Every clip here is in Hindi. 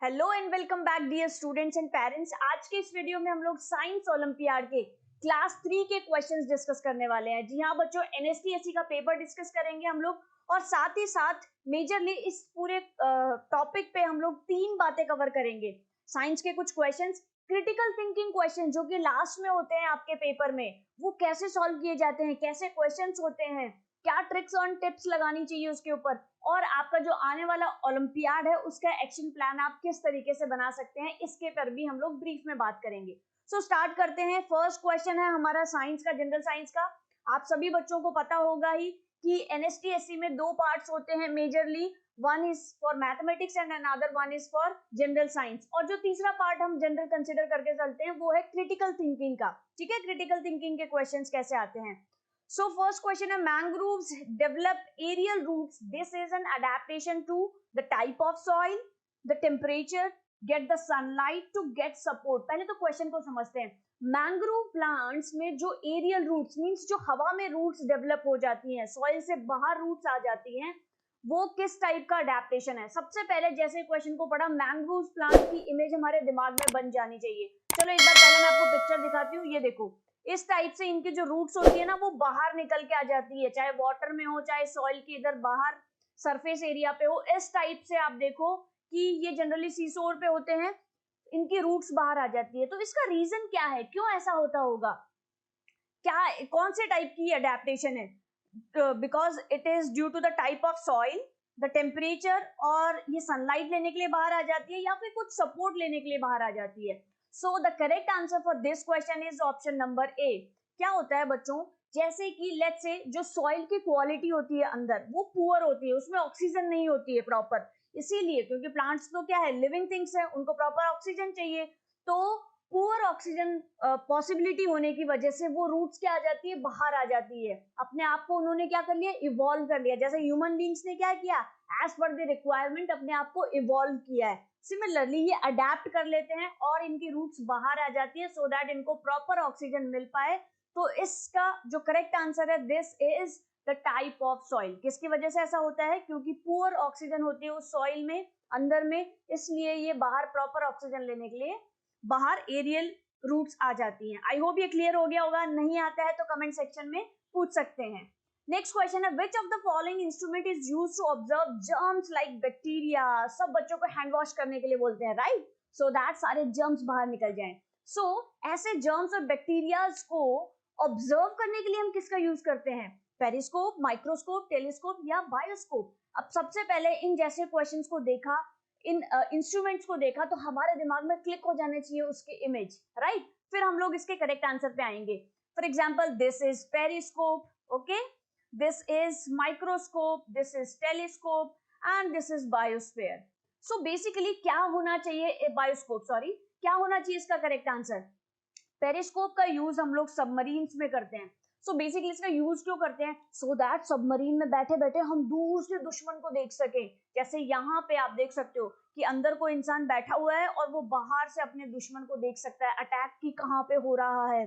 Hello and welcome back dear students and parents. आज के इस वीडियो में हम लोग साइंस ओलंपियाड के क्लास 3 के क्वेश्चंस डिस्कस करने वाले हैं। जी हाँ बच्चों, एनएसटीएससी का पेपर डिस्कस करेंगे हम लोग और साथ ही साथ मेजरली इस पूरे टॉपिक पे हम लोग 3 बातें कवर करेंगे। साइंस के कुछ क्वेश्चंस, क्रिटिकल थिंकिंग क्वेश्चन जो कि लास्ट में होते हैं आपके पेपर में, वो कैसे सॉल्व किए जाते हैं, कैसे क्वेश्चंस होते हैं, क्या ट्रिक्स और टिप्स लगानी चाहिए उसके ऊपर, और आपका जो आने वाला ओलंपियाड है उसका एक्शन प्लान आप किस तरीके से बना सकते हैं, इसके पर भी हम लोग ब्रीफ में बात करेंगे। सो स्टार्ट करते हैं। फर्स्ट क्वेश्चन है हमारा साइंस का, जनरल साइंस का। आप सभी बच्चों को पता होगा ही कि एनएसटीएससी में 2 पार्ट्स होते हैं majorly, one is for mathematics and another one is for general science, और जो तीसरा पार्ट हम जनरल कंसिडर करके चलते हैं वो है क्रिटिकल थिंकिंग का। ठीक है, क्रिटिकल थिंकिंग के क्वेश्चंस कैसे आते हैं। So first question है, mangroves develop aerial roots. This is an adaptation to the type of soil, the temperature, get the sunlight to get support. पहले तो क्वेश्चन को समझते हैं। मैंग्रोव प्लांट्स में जो एरियल रूट्स मींस जो हवा में रूट्स डेवलप हो जाती हैं, सॉइल से बाहर रूट्स आ जाती हैं, वो किस टाइप का अडेप्टेशन है। सबसे पहले जैसे क्वेश्चन को पढ़ा, मैंग्रोव प्लांट की इमेज हमारे दिमाग में बन जानी चाहिए। चलो एक बार पहले मैं आपको पिक्चर दिखाती हूँ। ये देखो, इस टाइप से इनकी जो रूट्स होती है ना वो बाहर निकल के आ जाती है, चाहे वाटर में हो चाहे सॉइल के इधर बाहर सरफेस एरिया पे हो। इस टाइप से आप देखो कि ये जनरली सीसोर पे होते हैं, इनकी रूट्स बाहर आ जाती है। तो इसका रीजन क्या है, क्यों ऐसा होता होगा, क्या कौन से टाइप की अडेप्टेशन है? Because it is due to the type of soil, the temperature, और ये सनलाइट लेने के लिए बाहर आ जाती है या फिर कुछ सपोर्ट लेने के लिए बाहर आ जाती है। So the correct answer for this question is option number A. क्या होता है बच्चों, जैसे कि लेट्स से जो सॉइल की क्वालिटी होती है अंदर वो पुअर होती है, उसमें ऑक्सीजन नहीं होती है प्रॉपर, इसीलिए क्योंकि प्लांट्स तो क्या है, लिविंग थिंग्स है, उनको प्रॉपर ऑक्सीजन चाहिए। तो पुअर ऑक्सीजन पॉसिबिलिटी होने की वजह से वो रूट्स क्या आ जाती है, बाहर आ जाती है। अपने आप को उन्होंने क्या कर लिया, इवॉल्व कर लिया। जैसे ह्यूमन बींग्स ने क्या किया, एज पर द रिक्वायरमेंट अपने आप को इवॉल्व किया है। सिमिलरली ये अडेप्ट कर लेते हैं और इनकी रूट्स बाहर आ जाती है सो दैट इनको प्रॉपर ऑक्सीजन मिल पाए। तो इसका जो करेक्ट आंसर है, this is the type of soil. किसकी वजह से ऐसा होता है, क्योंकि पुअर ऑक्सीजन होती है उस सॉइल में अंदर में, इसलिए ये बाहर प्रॉपर ऑक्सीजन लेने के लिए बाहर एरियल रूट्स आ जाती हैं। आई होप ये क्लियर हो गया होगा। नहीं आता है तो कमेंट सेक्शन में पूछ सकते हैं। नेक्स्ट क्वेश्चन है, which of the following instrument is used to observe germs like bacteria. सब बच्चों को हैंड वॉश करने के लिए बोलते हैं, राइट, सो दैट सारे जर्म्स बाहर निकल जाएं। सो ऐसे जर्म्स और बैक्टीरियाज को ऑब्जर्व करने के लिए हम किसका यूज करते हैं, पेरिस्कोप, माइक्रोस्कोप, टेलीस्कोप या बायोस्कोप। अब सबसे पहले इन जैसे क्वेश्चंस को देखा, इन इंस्ट्रूमेंट्स को देखा तो हमारे दिमाग में क्लिक हो जाने चाहिए उसके इमेज, राइट। फिर हम लोग इसके करेक्ट आंसर पे आएंगे। For example, this is periscope, okay, this is microscope, this is telescope and this is biosphere. So basically क्या होना चाहिए, बायोस्कोप, सॉरी, क्या होना चाहिए इसका करेक्ट आंसर। पेरिस्कोप का यूज हम लोग सबमरीन्स में करते हैं। सो बेसिकली इसका यूज क्यों करते हैं, सो दैट सबमरीन में बैठे बैठे हम दूर से दुश्मन को देख सके। जैसे यहाँ पे आप देख सकते हो कि अंदर कोई इंसान बैठा हुआ है और वो बाहर से अपने दुश्मन को देख सकता है, अटैक की कहाँ पे हो रहा है।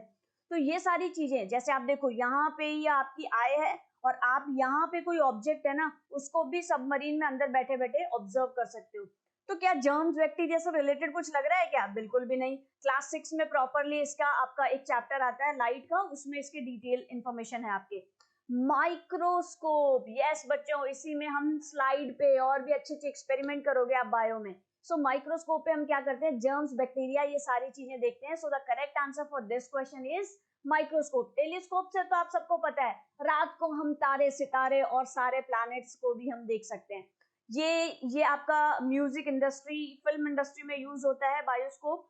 तो ये सारी चीजें, जैसे आप देखो यहाँ पे ये आपकी आय है और आप यहाँ पे कोई ऑब्जेक्ट है ना, उसको भी सबमरीन में अंदर बैठे बैठे ऑब्जर्व कर सकते हो। तो क्या जर्म्स बैक्टीरिया से रिलेटेड कुछ लग रहा है क्या, बिल्कुल भी नहीं। क्लास 6 में प्रॉपरली इसका आपका एक चैप्टर आता है लाइट का, उसमें इसकी डिटेल इंफॉर्मेशन है आपके। माइक्रोस्कोप, यस बच्चों, इसी में हम स्लाइड पे और भी अच्छे अच्छे एक्सपेरिमेंट करोगे आप बायो में। सो माइक्रोस्कोप पे हम क्या करते हैं, जर्म्स, बैक्टीरिया, ये सारी चीजें देखते हैं। So the correct answer for this question is microscope. Telescope से तो आप सबको पता है, रात को हम तारे, सितारे और सारे प्लैनेट्स को भी हम देख सकते हैं। ये आपका म्यूजिक इंडस्ट्री, फिल्म इंडस्ट्री में यूज होता है बायोस्कोप।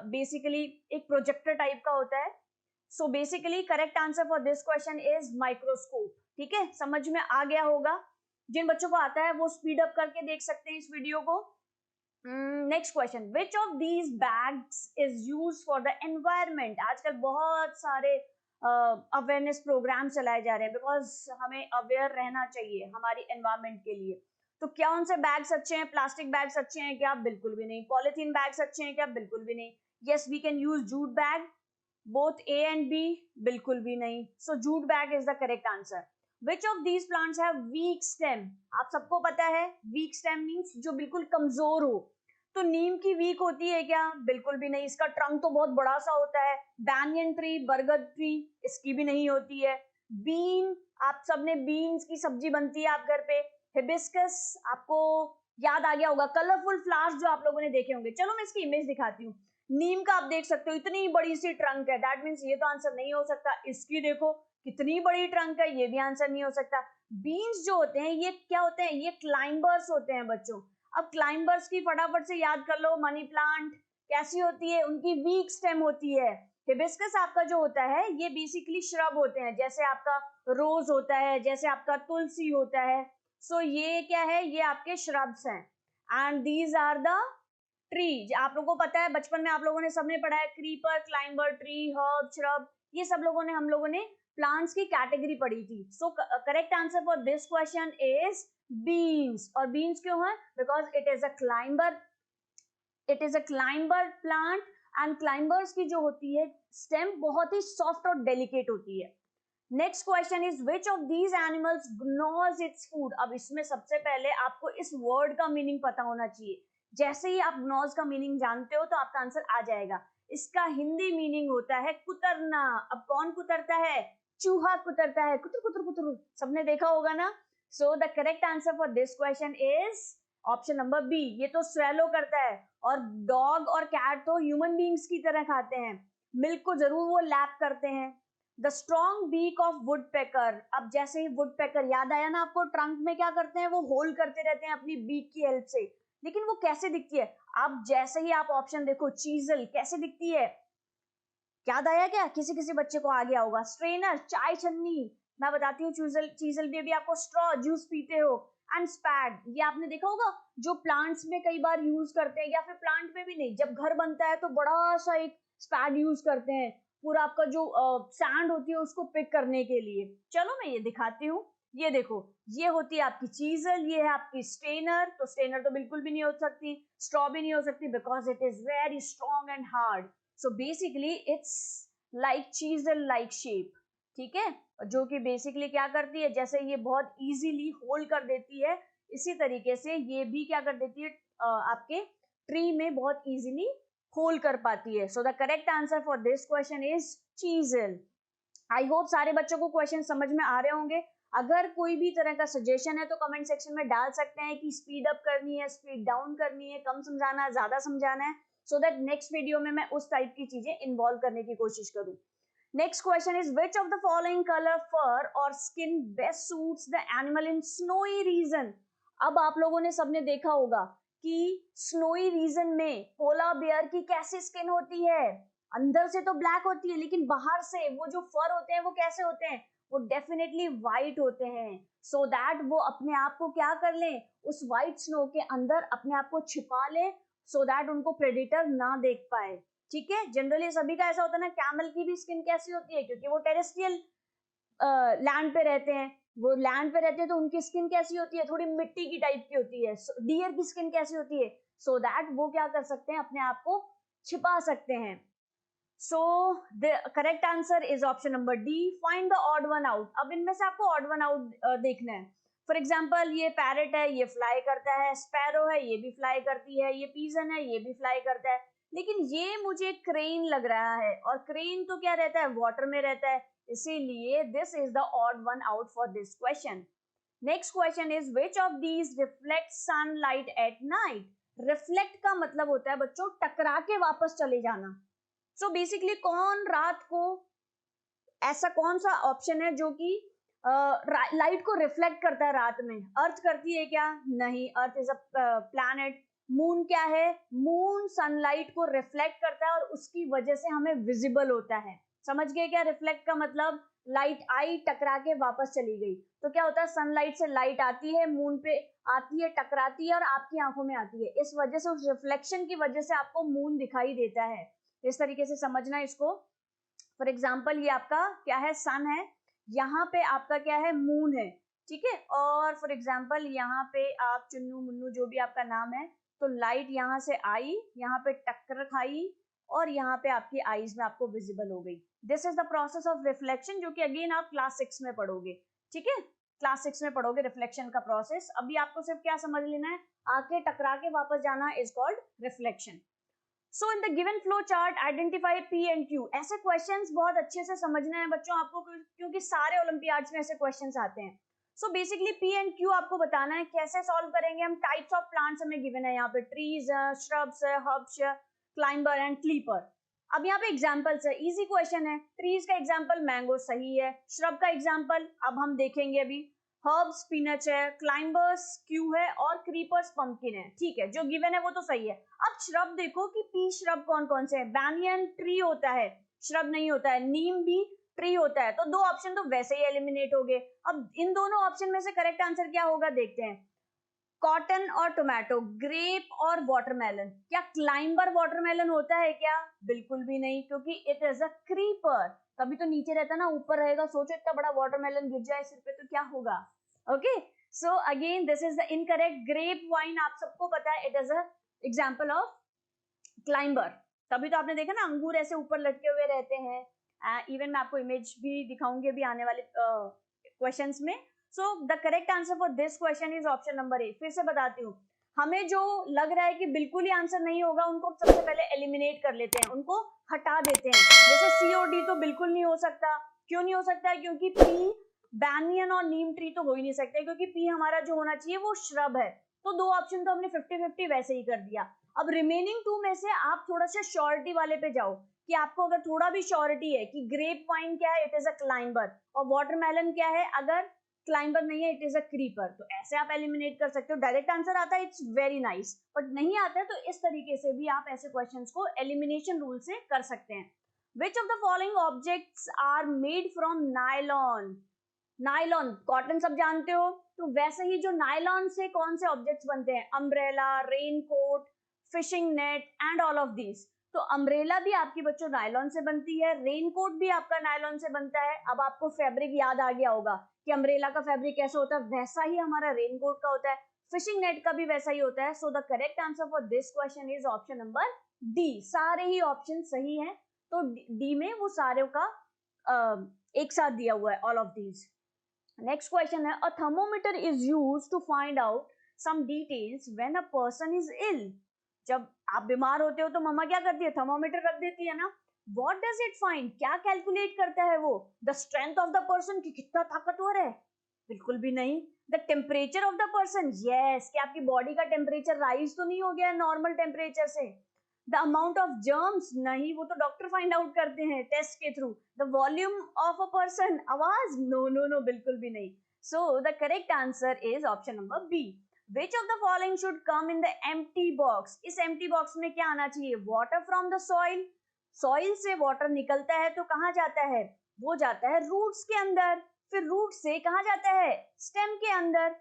बेसिकली एक प्रोजेक्टर टाइप का होता है। So basically correct answer for this question is microscope. ठीक है, समझ में आ गया होगा। जिन बच्चों को आता है वो स्पीड अप करके देख सकते हैं इस वीडियो को। Next question, which of these bags is used for the environment. आजकल बहुत सारे अवेयरनेस प्रोग्राम चलाए जा रहे हैं, बिकॉज हमें अवेयर रहना चाहिए हमारी एनवायरमेंट के लिए। तो क्या उनसे बैग्स अच्छे हैं, प्लास्टिक बैग्स अच्छे हैं क्या, बिल्कुल भी नहीं। पॉलिथीन बैग्स अच्छे हैं क्या, बिल्कुल भी नहीं। Yes, we can use jute bag, both A and B, बिल्कुल भी नहीं। So jute bag is the correct answer. Which of these plants have weak stem. आप सबको पता है वीक स्टेम मींस जो बिल्कुल कमजोर हो। तो नीम की वीक होती है क्या? बिल्कुल भी नहीं, इसका ट्रंक तो बहुत बड़ा सा होता है। बैनियन ट्री, बरगद ट्री, इसकी भी नहीं होती है। बीन, आप सबने बीन्स की सब्जी बनती है आप घर पे। हिबिस्कस, आपको याद आ गया होगा, कलरफुल फ्लावर्स जो आप लोगों ने देखे होंगे। चलो मैं इसकी इमेज दिखाती हूँ। नीम का आप देख सकते हो इतनी बड़ी सी ट्रंक है, दैट मीन्स ये तो आंसर नहीं हो सकता। इसकी देखो कितनी बड़ी ट्रंक है, ये भी आंसर नहीं हो सकता। बीन्स जो होते हैं ये क्या होते हैं? ये क्लाइंबर्स होते हैं बच्चों। अब क्लाइंबर्स की फटाफट से याद कर लो। मनी प्लांट कैसी होती है? उनकी वीक स्टेम होती है। हिबिस्कस आपका जो होता है ये बेसिकली श्रब होते हैं, जैसे आपका रोज होता है, जैसे आपका तुलसी होता है। सो ये क्या है? ये आपके श्रब्स हैं। And these are the tree. आप लोगों को पता है बचपन में आप लोगों ने सबने पढ़ा है, creeper, climber, tree, herb, shrub, ये सब हम लोगों ने प्लांट्स की कैटेगरी पढ़ी थी। सो correct answer for this question is beans. और बीन्स क्यों है? Because it is a climber plant and climbers की जो होती है स्टेम बहुत ही सॉफ्ट और डेलिकेट होती है। Next question is which of these animals gnaws its food. अब इसमें सबसे पहले आपको इस वर्ड का मीनिंग पता होना चाहिए। जैसे ही आप ग्नॉज का मीनिंग जानते हो तो आपका आंसर आ जाएगा। इसका हिंदी मीनिंग होता है कुतरना। अब कौन कुतरता है? चूहा कुतरता है, कुतर कुतर कुतर, सबने देखा होगा ना। So the correct answer for this question is option number B. ये तो स्वेलो करता है। और डॉग और कैट तो ह्यूमन बींग्स की तरह खाते हैं, मिल्क को जरूर वो लैप करते हैं। The strong beak of woodpecker. अब जैसे ही वुडपेकर याद आया ना आपको, ट्रंक में क्या करते हैं? वो होल्ड करते रहते हैं अपनी बीक की हेल्प से। लेकिन वो कैसे दिखती है? अब जैसे ही आप ऑप्शन देखो, चीजल कैसे दिखती है? याद आया क्या? किसी किसी बच्चे को आ गया होगा। स्ट्रेनर, चाय छन्नी, मैं बताती हूँ। चीजल में भी आपको स्ट्रॉ, जूस पीते हो। एंड स्पैड, ये आपने देखा होगा जो प्लांट्स में कई बार यूज करते हैं, या फिर प्लांट में भी नहीं, जब घर बनता है तो बड़ा सा एक स्पैड यूज करते हैं, पूरा आपका जो सैंड होती है उसको पिक करने के लिए। चलो मैं ये दिखाती हूँ। ये देखो, ये होती है आपकी चीजल, ये है आपकी स्ट्रेनर। तो स्ट्रेनर तो बिल्कुल भी नहीं हो सकती, स्ट्रॉ भी नहीं हो सकती, because it is very strong and hard. So basically it's like chisel like shape, ठीक है, जो कि बेसिकली क्या करती है, जैसे ये बहुत इजीली होल्ड कर देती है, इसी तरीके से ये भी क्या कर देती है, आपके ट्री में बहुत इजीली होल्ड कर पाती है। So the correct answer for this question is chisel. I hope सारे बच्चों को क्वेश्चन समझ में आ रहे होंगे। अगर कोई भी तरह का सजेशन है तो कमेंट सेक्शन में डाल सकते हैं कि स्पीड अप करनी है, स्पीड डाउन करनी है, कम समझाना है, ज्यादा समझाना है, सो दैट नेक्स्ट वीडियो में मैं उस टाइप की चीजें इन्वॉल्व करने की कोशिश करूं। Next question is which of the following color, fur or skin best suits the animal in snowy region? अब आप लोगों ने सबने देखा होगा कि स्नोई रीजन में पोला बेयर की कैसी स्किन होती है? अंदर से तो ब्लैक होती है, लेकिन बाहर से वो जो फर होते हैं वो कैसे होते हैं? वो डेफिनेटली व्हाइट होते हैं। सो दैट वो अपने आप को क्या कर लें, उस व्हाइट स्नो के अंदर अपने आप को छिपा ले, सो दैट उनको प्रेडेटर ना देख पाए। ठीक है, जनरली सभी का ऐसा होता है ना। कैमल की भी स्किन कैसी होती है? क्योंकि वो टेरेस्ट्रियल लैंड पे रहते हैं, वो लैंड पे रहते हैं, तो उनकी स्किन कैसी होती है? थोड़ी मिट्टी की टाइप की होती है। डियर की स्किन कैसी होती है? सो दैट वो क्या कर सकते हैं, अपने आप को छिपा सकते हैं। So the correct answer is option number D, find the odd one out. अब इनमें से आपको ऑड वन आउट देखना है। फॉर एग्जाम्पल ये पैरेट है, ये फ्लाई करता है, स्पैरो है, ये भी फ्लाई करती है, ये पीजन है, ये भी फ्लाई करता है, लेकिन ये मुझे क्रेन लग रहा है, और क्रेन तो क्या रहता है, वाटर में रहता है, इसीलिए this is the odd one out for this question. Next question is which of these reflect sunlight at night. Reflect का मतलब होता है बच्चों टकरा के वापस चले जाना। सो बेसिकली कौन रात को, ऐसा कौन सा ऑप्शन है जो कि लाइट को रिफ्लेक्ट करता है रात में? अर्थ करती है क्या? नहीं, earth is a planet. Moon क्या है? मून सनलाइट को रिफ्लेक्ट करता है और उसकी वजह से हमें विजिबल होता है। समझ गए क्या रिफ्लेक्ट का मतलब? लाइट आई, टकरा के वापस चली गई, तो क्या होता है, सनलाइट से लाइट आती है, मून पे आती है, टकराती है और आपकी आंखों में आती है, इस वजह से, उस रिफ्लेक्शन की वजह से आपको मून दिखाई देता है। इस तरीके से समझना इसको। फॉर एग्जाम्पल ये आपका क्या है, सन है, यहाँ पे आपका क्या है, मून है, ठीक है। और फॉर एग्जाम्पल यहाँ पे आप चुन्नू मुन्नू जो भी आपका नाम है, तो लाइट यहाँ से आई, यहाँ पे टक्कर खाई, और यहाँ पे आपकी आईज में आपको विजिबल हो गई। This is the process of reflection, जो कि अगेन आप क्लास 6 में पढ़ोगे, ठीक है, क्लास 6 में पढ़ोगे रिफ्लेक्शन का प्रोसेस। अभी आपको सिर्फ क्या समझ लेना है, आके टकरा के वापस जाना is called reflection. So in the given flow chart identify P and Q. ऐसे क्वेश्चंस बहुत अच्छे से समझना है बच्चों आपको, क्योंकि सारे ओलंपियाड्स में ऐसे क्वेश्चंस आते हैं. So basically P and Q आपको बताना है. कैसे सॉल्व करेंगे हम? टाइप्स ऑफ प्लांट्स हमें गिवन है यहाँ पे, trees, shrubs, herbs, climber and clipper. अब यहाँ पे एग्जांपल्स है, इजी क्वेश्चन है. ट्रीज का एग्जांपल मैंगो सही है. श्रब का एग्जांपल अब हम देखेंगे अभी, हर्ब्स स्पिनच है, क्लाइंबर्स क्यू है और क्रीपर्स पंपकिन है. ठीक है, जो गिवन है वो तो सही है. अब श्रब देखो कि पी श्रब कौन कौन से हैं. बैनियन ट्री होता है, श्रब नहीं होता है. नीम भी ट्री होता है. तो दो ऑप्शन तो वैसे ही एलिमिनेट हो गए. अब इन दोनों ऑप्शन में से करेक्ट आंसर क्या होगा देखते हैं. कॉटन और टोमेटो, ग्रेप और वाटरमेलन. क्या क्लाइंबर वाटरमेलन होता है क्या? बिल्कुल भी नहीं, क्योंकि इट इज अ क्रीपर. तभी तो नीचे रहता ना, ऊपर रहेगा. सोचो इतना बड़ा वाटरमेलन गिर जाए सिर पे तो क्या होगा. Okay, so again this is the incorrect. Grapevine आप सबको पता है, it is a example of climber. तभी तो आपने देखा ना, अंगूर ऐसे ऊपर लटके हुए रहते हैं. इवन मैं आपको इमेज भी दिखाऊंगी अभी आने वाले क्वेश्चंस में. सो the correct answer for this question is option number A. फिर से बताती हूँ, हमें जो लग रहा है कि बिल्कुल ही आंसर नहीं होगा उनको सबसे पहले एलिमिनेट कर लेते हैं, उनको हटा देते हैं. जैसे सी और डी तो बिल्कुल नहीं हो सकता. क्यों नहीं हो सकता है? क्योंकि पी, बैनियन और नीम ट्री तो हो ही नहीं सकते, क्योंकि पी हमारा जो होना चाहिए वो श्रब है. तो दो ऑप्शन तो हमने 50-50 वैसे ही कर दिया. अब रिमेनिंग टू में से आप थोड़ा सा श्योरिटी वाले पे जाओ, कि आपको अगर थोड़ा भी श्योरिटी है कि ग्रेप वाइन क्या है, इट इज अ क्लाइंबर, और वाटरमेलन क्या है, अगर क्लाइंबर नहीं है, इट इज अ क्रीपर. तो ऐसे आप एलिमिनेट कर सकते हो. डायरेक्ट आंसर आता है, इट्स वेरी नाइस. बट नहीं आता है तो इस तरीके से भी आप ऐसे क्वेश्चंस को एलिमिनेशन रूल से कर सकते हैं. Which of the following objects are made from nylon? Nylon, cotton सब जानते हो, तो वैसे ही जो नायलॉन से कौन से ऑब्जेक्ट्स बनते हैं? Umbrella, raincoat, fishing net and all of these. तो अम्ब्रेला भी आपकी बच्चों नायलॉन से बनती है, रेनकोट भी आपका नायलॉन से बनता है. अब आपको फैब्रिक याद आ गया होगा कि अम्ब्रेला का फैब्रिक कैसा होता है, वैसा ही हमारा रेनकोट का होता है. फिशिंग नेट का भी वैसा ही होता है. So the correct answer for this question is option number D. सारे ही ऑप्शन सही हैं, तो डी में वो सारे का एक साथ दिया हुआ है, all of these. Next question है, a thermometer is used to find out some details when a person is ill. जब आप बीमार होते हो तो मम्मा क्या करती है? थर्मोमीटर रख देती है ना. What does it find? क्या कैलकुलेट करता है वो? The strength of the person, की कितना ताकतवर है? बिल्कुल भी नहीं. The temperature of the person, yes, कि आपकी बॉडी का टेम्परेचर राइज तो नहीं हो गया नॉर्मल टेम्परेचर से. द अमाउंट ऑफ जर्म्स, नहीं, वो तो डॉक्टर फाइंड आउट करते हैं टेस्ट के थ्रू. The volume of a person, आवाज, नो नो नो, बिल्कुल भी नहीं. So the correct answer is option number B. Which of the following should come in the empty box? इस empty box में क्या आना चाहिए? Water from the soil. Soil से water निकलता है तो कहाँ जाता है? वो जाता है roots के अंदर. फिर root से कहाँ जाता है? stem के अंदर.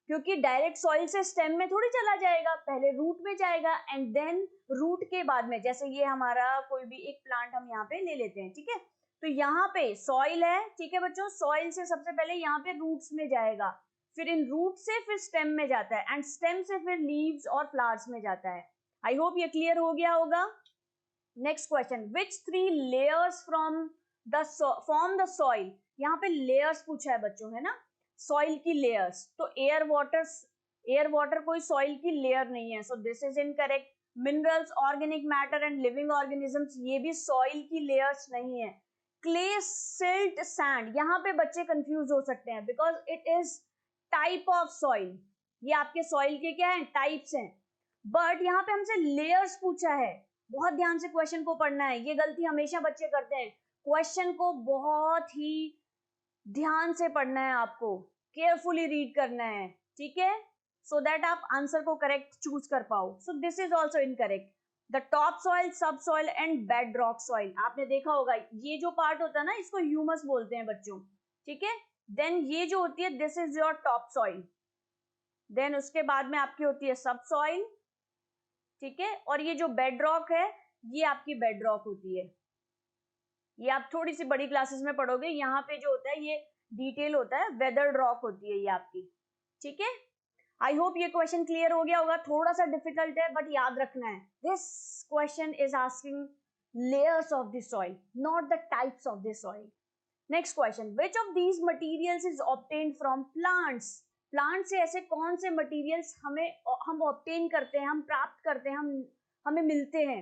क्योंकि डायरेक्ट सॉइल से स्टेम में थोड़ी चला जाएगा, पहले रूट में जाएगा एंड देन रूट के बाद में. जैसे ये हमारा कोई भी एक प्लांट हम यहाँ पे ले लेते हैं, ठीक है, तो यहाँ पे सॉइल है, ठीक है बच्चों, सॉइल से सबसे पहले यहाँ पे रूट्स में जाएगा, फिर इन रूट से फिर स्टेम में जाता है एंड स्टेम से फिर लीव्स और फ्लावर्स में जाता है. आई होप ये क्लियर हो गया होगा. Next question, which 3 layers from the form the soil. यहाँ पे लेयर्स पूछा है बच्चों, है ना, सॉइल की लेयर्स. तो एयर वाटर कोई सॉइल की लेयर नहीं है, सो this is incorrect. Minerals, organic matter and living organisms, ये भी सॉइल की लेयर्स नहीं है. क्ले, सिल्ट, सैंड, यहाँ पे बच्चे कंफ्यूज हो सकते हैं because it is type of soil. ये आपके सॉइल के क्या है? टाइप्स हैं. बट यहाँ पे हमसे लेयर्स पूछा है. बहुत ध्यान से क्वेश्चन को पढ़ना है, ये गलती हमेशा बच्चे करते हैं. क्वेश्चन को बहुत ही ध्यान से पढ़ना है, आपको केयरफुली रीड करना है, ठीक है, सो दैट आप आंसर को करेक्ट चूज कर पाओ. So this is also incorrect. The topsoil, subsoil and bedrock soil, आपने देखा होगा ये जो पार्ट होता है ना, इसको ह्यूमस बोलते हैं बच्चों, ठीक है. देन ये जो होती है, this is your top soil. Then उसके बाद में आपकी होती है सब सॉइल, ठीक है, और ये जो बेड रॉक है, ये आपकी बेड रॉक होती है. ये आप थोड़ी सी बड़ी क्लासेस में पढ़ोगे. यहाँ पे जो होता है ये डिटेल होता है, वेदर्ड रॉक होती है ये आपकी, ठीक है. आई होप ये क्वेश्चन क्लियर हो गया होगा. थोड़ा सा डिफिकल्ट है बट याद रखना है, this question is asking layers of the soil, not the types of the soil. Next question, which of these materials is obtained from plants? Plant से ऐसे कौन से मटेरियल्स हम ऑब्टेन करते हैं, हम प्राप्त करते हैं, हमें मिलते हैं?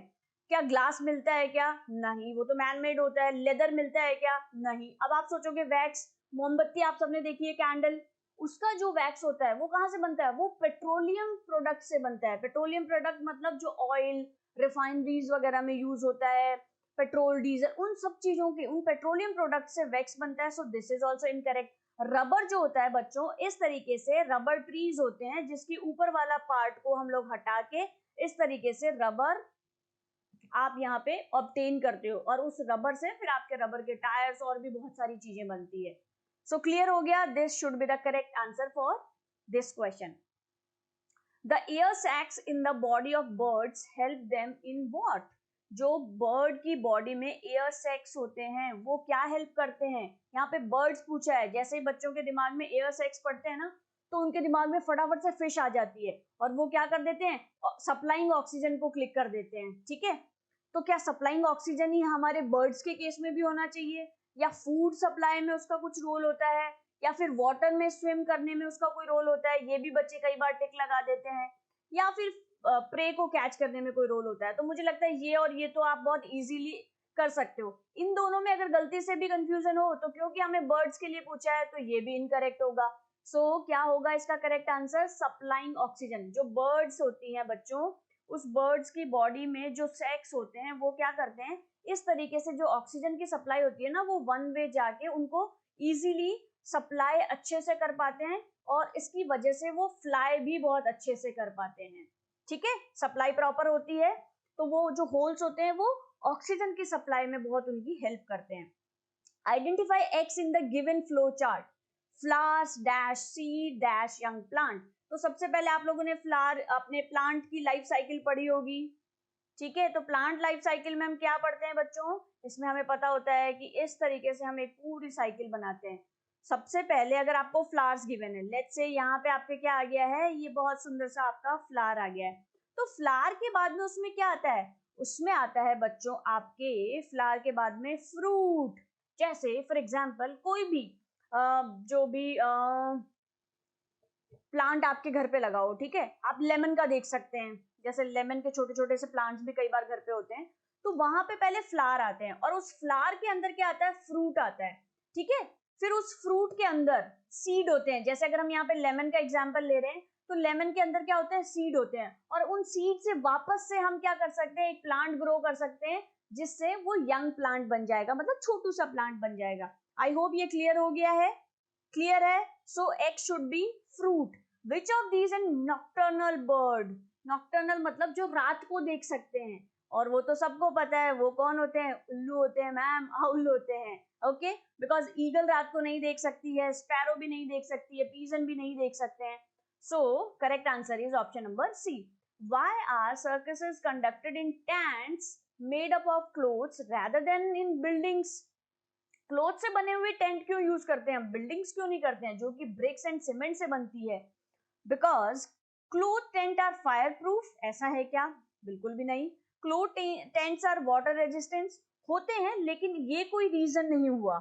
क्या ग्लास मिलता है क्या? नहीं, वो तो मैन मेड होता है। लेदर मिलता है क्या? नहीं। अब आप सोचोगे वैक्स, मोमबत्ती आप सबने देखी है, कैंडल, उसका जो वैक्स होता है वो कहाँ से बनता है? वो पेट्रोलियम प्रोडक्ट से बनता है। पेट्रोलियम प्रोडक्ट मतलब जो ऑयल रिफाइनरीज वगैरह में यूज होता है, पेट्रोल, डीजल, उन सब चीजों के, उन पेट्रोलियम प्रोडक्ट से वैक्स बनता है। सो this is also incorrect. Rubber जो होता है बच्चों, इस तरीके से रबर ट्रीज होते हैं जिसकी ऊपर वाला पार्ट को हम लोग हटा के इस तरीके से रबर आप यहाँ पे ऑब्टेन करते हो, और उस रबर से फिर आपके रबर के टायर्स और भी बहुत सारी चीजें बनती है। सो क्लियर हो गया? This should be the correct answer for this question. The air sacs in the body of birds help them in what? जो बर्ड की बॉडी में एयर सैक्स होते हैं वो क्या हेल्प करते हैं? यहाँ पे बर्ड्स पूछा है। जैसे ही बच्चों के दिमाग में एयर सैक्स पड़ते हैं ना, तो उनके दिमाग में फटाफट से फिश आ जाती है, और वो क्या कर देते हैं? सप्लाइंग ऑक्सीजन को क्लिक कर देते हैं। ठीक है, तो क्या सप्लाइंग ऑक्सीजन ही हमारे बर्ड्स के केस में भी होना चाहिए, या फूड सप्लाई में उसका कुछ रोल होता है, या फिर वाटर में स्विम करने में उसका कोई रोल होता है? ये भी बच्चे कई बार टिक लगा देते हैं। या फिर प्रे को कैच करने में कोई रोल होता है? तो मुझे लगता है ये और ये तो आप बहुत इजीली कर सकते हो। इन दोनों में अगर गलती से भी कंफ्यूजन हो तो क्योंकि हमें बर्ड्स के लिए पूछा है तो ये भी इनकरेक्ट होगा। सो क्या होगा इसका करेक्ट आंसर? Supplying oxygen. जो बर्ड्स होती हैं बच्चों, उस बर्ड्स की बॉडी में जो सेक्स होते हैं वो क्या करते हैं, इस तरीके से जो ऑक्सीजन की सप्लाई होती है ना, वो वन वे जाके उनको इजीली सप्लाई अच्छे से कर पाते हैं, और इसकी वजह से वो फ्लाई भी बहुत अच्छे से कर पाते हैं। ठीक है, सप्लाई प्रॉपर होती है तो वो जो होल्स होते हैं वो ऑक्सीजन की सप्लाई में बहुत उनकी हेल्प करते हैं। Identify x in the given flow chart. Flowers dash seed dash young plant. तो सबसे पहले आप लोगों ने फ्लावर, अपने प्लांट की लाइफ साइकिल पढ़ी होगी। ठीक है, तो प्लांट लाइफ साइकिल में हम क्या पढ़ते हैं बच्चों? इसमें हमें पता होता है कि इस तरीके से हम एक पूरी साइकिल बनाते हैं। सबसे पहले अगर आपको फ्लावर्स गिवन है, लेट्स से यहाँ पे आपके क्या आ गया है, ये बहुत सुंदर सा आपका फ्लावर आ गया है। तो फ्लावर के बाद में उसमें क्या आता है? उसमें आता है बच्चों आपके फ्लावर के बाद में फ्रूट। जैसे फॉर एग्जाम्पल कोई भी जो भी प्लांट आपके घर पे लगाओ, ठीक है, आप लेमन का देख सकते हैं। जैसे लेमन के छोटे छोटे से प्लांट्स भी कई बार घर पे होते हैं, तो वहां पे पहले फ्लावर आते हैं, और उस फ्लावर के अंदर क्या आता है? फ्रूट आता है। ठीक है, फिर उस फ्रूट के अंदर सीड होते हैं। जैसे अगर हम यहाँ पे लेमन का एग्जाम्पल ले रहे हैं, तो लेमन के अंदर क्या होते हैं? सीड होते हैं, और उन सीड से वापस से हम क्या कर सकते हैं? एक प्लांट ग्रो कर सकते हैं, जिससे वो यंग प्लांट बन जाएगा, मतलब छोटू सा प्लांट बन जाएगा। आई होप ये क्लियर हो गया है। क्लियर है? So X should be fruit. Which of these an nocturnal bird? Nocturnal मतलब जो रात को देख सकते हैं, और वो तो सबको पता है वो कौन होते हैं? उल्लू होते हैं मैम, आउल होते हैं। ओके, बिकॉज ईगल रात को नहीं देख सकती है, स्पैरो भी नहीं देख सकती है, पीजन भी नहीं देख सकते हैं। So correct answer is option number C. Why are circuses conducted in tents made up of clothes rather than in buildings? Cloth से बने हुए टेंट क्यों यूज करते हैं, बिल्डिंग्स क्यों नहीं करते हैं जो कि ब्रिक्स एंड सीमेंट से बनती है? Because cloth tent are fireproof. ऐसा है क्या? बिल्कुल भी नहीं। Cloth tents are water resistance. होते हैं, लेकिन ये कोई रीजन नहीं हुआ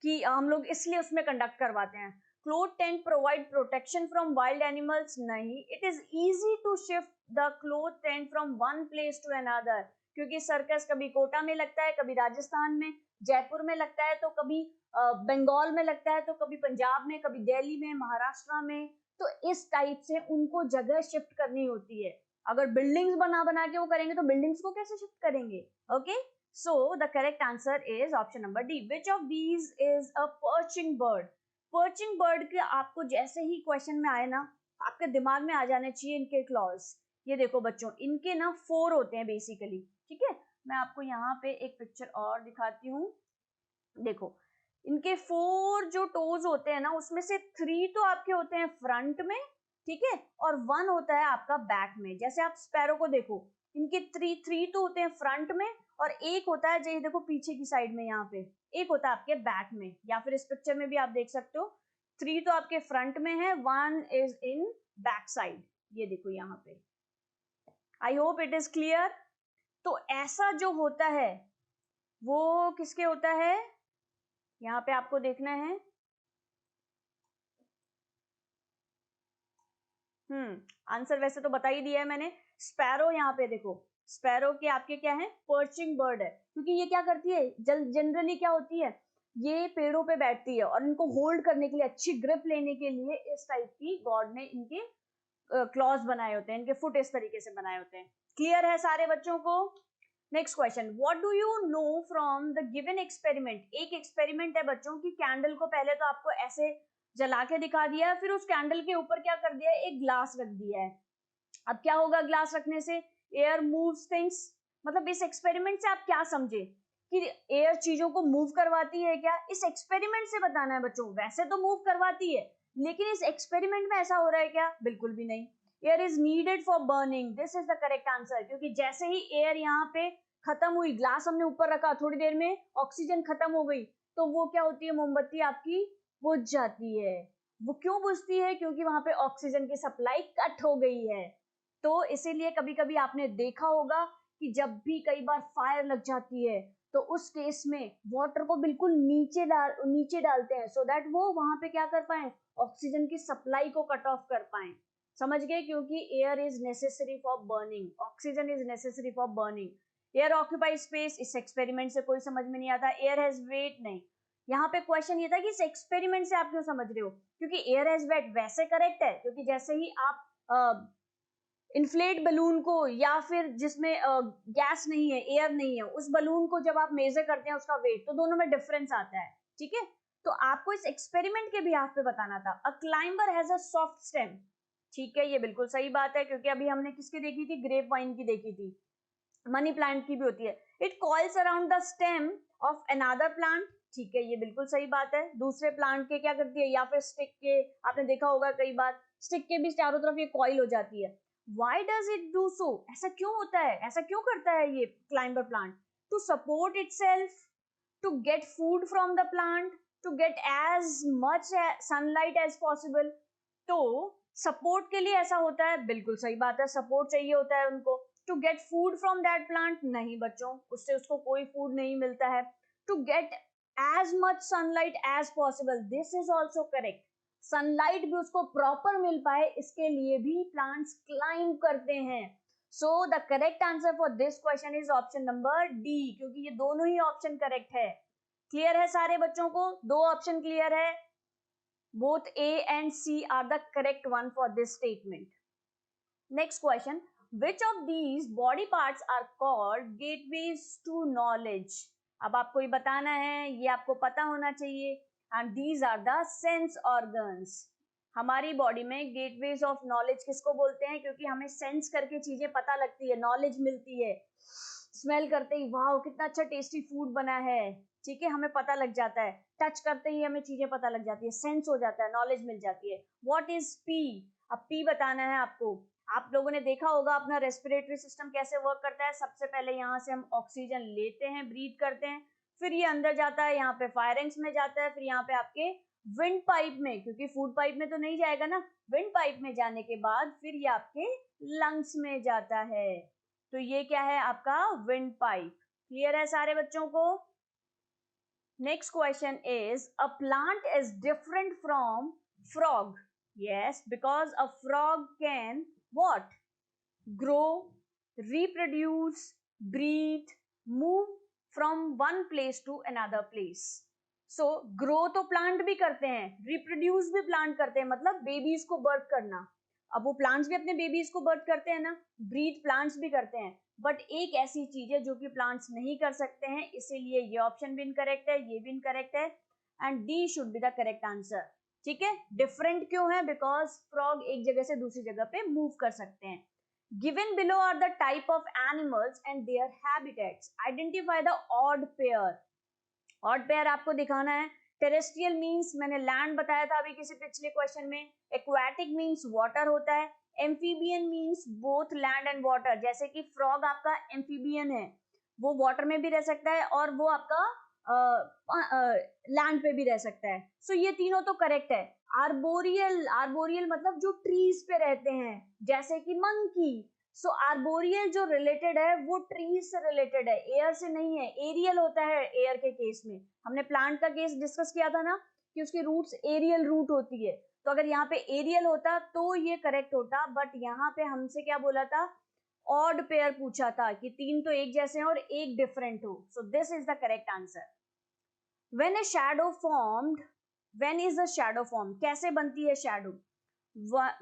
कि हम लोग इसलिए उसमें कंडक्ट करवाते हैं। Cloth tent provide protection from wild animals? नहीं। It is easy to shift the cloth tent from one place to another, क्योंकि सर्कस कभी कोटा में लगता है, कभी राजस्थान में, जयपुर में लगता है, तो कभी बंगाल में लगता है, तो कभी पंजाब में, कभी दिल्ली में, महाराष्ट्र में। तो इस टाइप से उनको जगह शिफ्ट करनी होती है। अगर बिल्डिंग्स बना बना के वो करेंगे तो बिल्डिंग्स को कैसे शिफ्ट करेंगे? Okay, so the correct answer is option number D. Which of these is a perching bird? Perching bird के आपको जैसे ही क्वेश्चन में आए ना, आपके दिमाग में आ जाने चाहिए इनके क्लॉज। ये देखो बच्चों, इनके ना 4 होते हैं बेसिकली। ठीक है, मैं आपको यहाँ पे एक पिक्चर और दिखाती हूँ। देखो, इनके 4 जो टोज होते हैं ना, उसमें से 3 तो आपके होते हैं फ्रंट में, ठीक है, और 1 होता है आपका बैक में। जैसे आप स्पैरो को देखो, इनके 3 तो होते हैं फ्रंट में, और एक होता है, जैसे देखो पीछे की साइड में, यहाँ पे एक होता है आपके बैक में, या फिर इस पिक्चर में भी आप देख सकते हो 3 तो आपके फ्रंट में है, 1 इज इन बैक साइड। ये देखो यहाँ पे। I hope it is clear. तो ऐसा जो होता है वो किसके होता है? यहाँ पे आपको देखना है, आंसर वैसे तो बता ही दिया है मैंने। स्पैरो, यहाँ पे देखो स्पैरो के आपके क्या है, पर्चिंग बर्ड है, क्योंकि ये क्या करती है, जनरली क्या होती है, ये पेड़ों पे बैठती है और इनको होल्ड करने के लिए, अच्छी ग्रिप लेने के लिए इस टाइप की गॉड ने इनके क्लॉज बनाए होते हैं, इनके फुट इस तरीके से बनाए होते हैं। क्लियर है सारे बच्चों को? Next question, what do you know from the given experiment. एक एक्सपेरिमेंट है बच्चों की, कैंडल को पहले तो आपको ऐसे जला के दिखा दिया है, फिर उस कैंडल के ऊपर क्या कर दिया है, एक ग्लास रख दिया है। अब क्या होगा ग्लास रखने से, एयर मूव्स थिंग्स। मतलब इस एक्सपेरिमेंट से आप क्या समझे कि एयर चीजों को मूव करवाती है क्या, इस एक्सपेरिमेंट से बताना है बच्चों। वैसे तो मूव करवाती है, लेकिन इस एक्सपेरिमेंट में ऐसा हो रहा है क्या, बिल्कुल भी नहीं। Air is needed for burning, this is the correct answer, क्योंकि जैसे ही एयर यहाँ पे खत्म हुई, ग्लास हमने ऊपर रखा, थोड़ी देर में ऑक्सीजन खत्म हो गई, तो वो क्या होती है, मोमबत्ती आपकी बुझ जाती है। वो क्यों बुझती है, क्योंकि वहां पे ऑक्सीजन की सप्लाई कट हो गई है। तो इसीलिए कभी कभी आपने देखा होगा कि जब भी कई बार फायर लग जाती है, तो उस केस में वाटर को बिल्कुल नीचे डालते हैं, सो दैट वो वहां पे क्या कर पाए, ऑक्सीजन की सप्लाई को कट ऑफ कर पाए। समझ गए? क्योंकि air is necessary for burning, oxygen is necessary for burning. Air occupy space, इस एक्सपेरिमेंट से कोई समझ में नहीं आता। एयर हैज वेट, नहीं। यहाँ पे क्वेश्चन ये था कि इस एक्सपेरिमेंट से आप क्यों समझ रहे हो, क्योंकि एयर हैज वेट वैसे करेक्ट है, क्योंकि जैसे ही आप इन्फ्लेट बलून को, या फिर जिसमें गैस नहीं है, एयर नहीं है, उस बलून को जब आप मेजर करते हैं उसका वेट, तो दोनों में डिफरेंस आता है। ठीक है, तो आपको इस एक्सपेरिमेंट के बिहाफ पे बताना था। अ climber has a soft stem, ठीक है, ये बिल्कुल सही बात है, क्योंकि अभी हमने किसकी देखी थी, ग्रेप वाइन की देखी थी, मनी प्लांट की भी होती है। It coils around the stem of another plant, ठीक है, ये बिल्कुल सही बात है, दूसरे प्लांट के क्या करती है, या फिर स्टिक के, आपने देखा होगा कई बार स्टिक के भी चारों तरफ ये कॉइल हो जाती है। Why does it do so? ऐसा क्यों होता है, ऐसा क्यों करता है ये climber plant? To support itself, to get food from the plant, to get as much sunlight as possible. तो सपोर्ट के लिए ऐसा होता है, बिल्कुल सही बात है, सपोर्ट चाहिए होता है उनको। To get food from that plant, नहीं बच्चों, उससे उसको कोई फूड नहीं मिलता है। To get as much sunlight as possible, this is also correct, sunlight भी उसको प्रॉपर मिल पाए, इसके लिए भी प्लांट्स क्लाइंब करते हैं। So the correct answer for this question is option number D, क्योंकि ये दोनों ही ऑप्शन करेक्ट है। क्लियर है सारे बच्चों को? दो ऑप्शन क्लियर है, both A and C are the correct one for this statement. Next question, which of these body parts are called gateways to knowledge? अब आपको ये बताना है, ये आपको पता होना चाहिए। And these are the sense organs. हमारी बॉडी में गेटवेज ऑफ नॉलेज किसको बोलते हैं, क्योंकि हमें सेंस करके चीजें पता लगती है, नॉलेज मिलती है। स्मेल करते ही वाह कितना अच्छा टेस्टी फूड बना है, ठीक है, हमें पता लग जाता है। टच करते ही हमें चीजें पता लग जाती है, सेंस हो जाता है, नॉलेज मिल जाती है। What is P? अब पी बताना है आपको। आप लोगों ने देखा होगा अपना रेस्पिरेटरी सिस्टम कैसे वर्क करता है। सबसे पहले यहाँ से हम ऑक्सीजन लेते हैं, ब्रीथ करते हैं, फिर ये अंदर जाता है, यहाँ पे फायरिंग्स में जाता है, फिर यहाँ पे आपके विंड पाइप में, क्योंकि फूड पाइप में तो नहीं जाएगा ना, विंड पाइप में जाने के बाद फिर ये आपके लंग्स में जाता है। तो ये क्या है आपका विंड पाइप। क्लियर है सारे बच्चों को? Next question is, a plant is different from frog. Yes, because a frog can what, grow, reproduce, breathe, move from one place to another place. So grow तो प्लांट भी करते हैं, reproduce भी प्लांट करते हैं, मतलब बेबीज को बर्थ करना। अब वो प्लांट्स भी अपने बेबीज को बर्थ करते हैं ना, ब्रीथ प्लांट्स भी करते हैं, बट एक ऐसी चीज है जो कि प्लांट्स नहीं कर सकते हैं, इसीलिए ये ऑप्शन भी इनकरेक्ट है, ये भी इनकरेक्ट है, and D should be the correct answer. ठीक है, डिफरेंट क्यों है, बिकॉज फ्रॉग एक जगह से दूसरी जगह पे मूव कर सकते हैं। Given below are the type of animals and their habitats. Identify the odd pair. Odd pair आपको दिखाना है। Terrestrial means मैंने land बताया था अभी किसी पिछले क्वेश्चन में। Aquatic means water होता है। Amphibian means both land and water. जैसे कि frog आपका amphibian है, वो water में भी रह सकता है और वो आपका लैंड पे भी रह सकता है। सो ये तीनों तो करेक्ट है। आर्बोरियल, आर्बोरियल मतलब जो ट्रीज पे रहते हैं, जैसे कि मंकी। सो आर्बोरियल जो रिलेटेड है वो ट्रीज से रिलेटेड है, एयर से नहीं है। एरियल होता है एयर के केस में, हमने प्लांट का केस डिस्कस किया था ना कि उसकी रूट्स एरियल रूट होती है। तो अगर यहाँ पे एरियल होता तो ये करेक्ट होता, बट यहाँ पे हमसे क्या बोला था, ऑड पेयर पूछा था कि 3 तो एक जैसे हैं और एक डिफरेंट हो. सो this is the correct answer. When a shadow formed, when is a shadow form, कैसे बनती है shadow?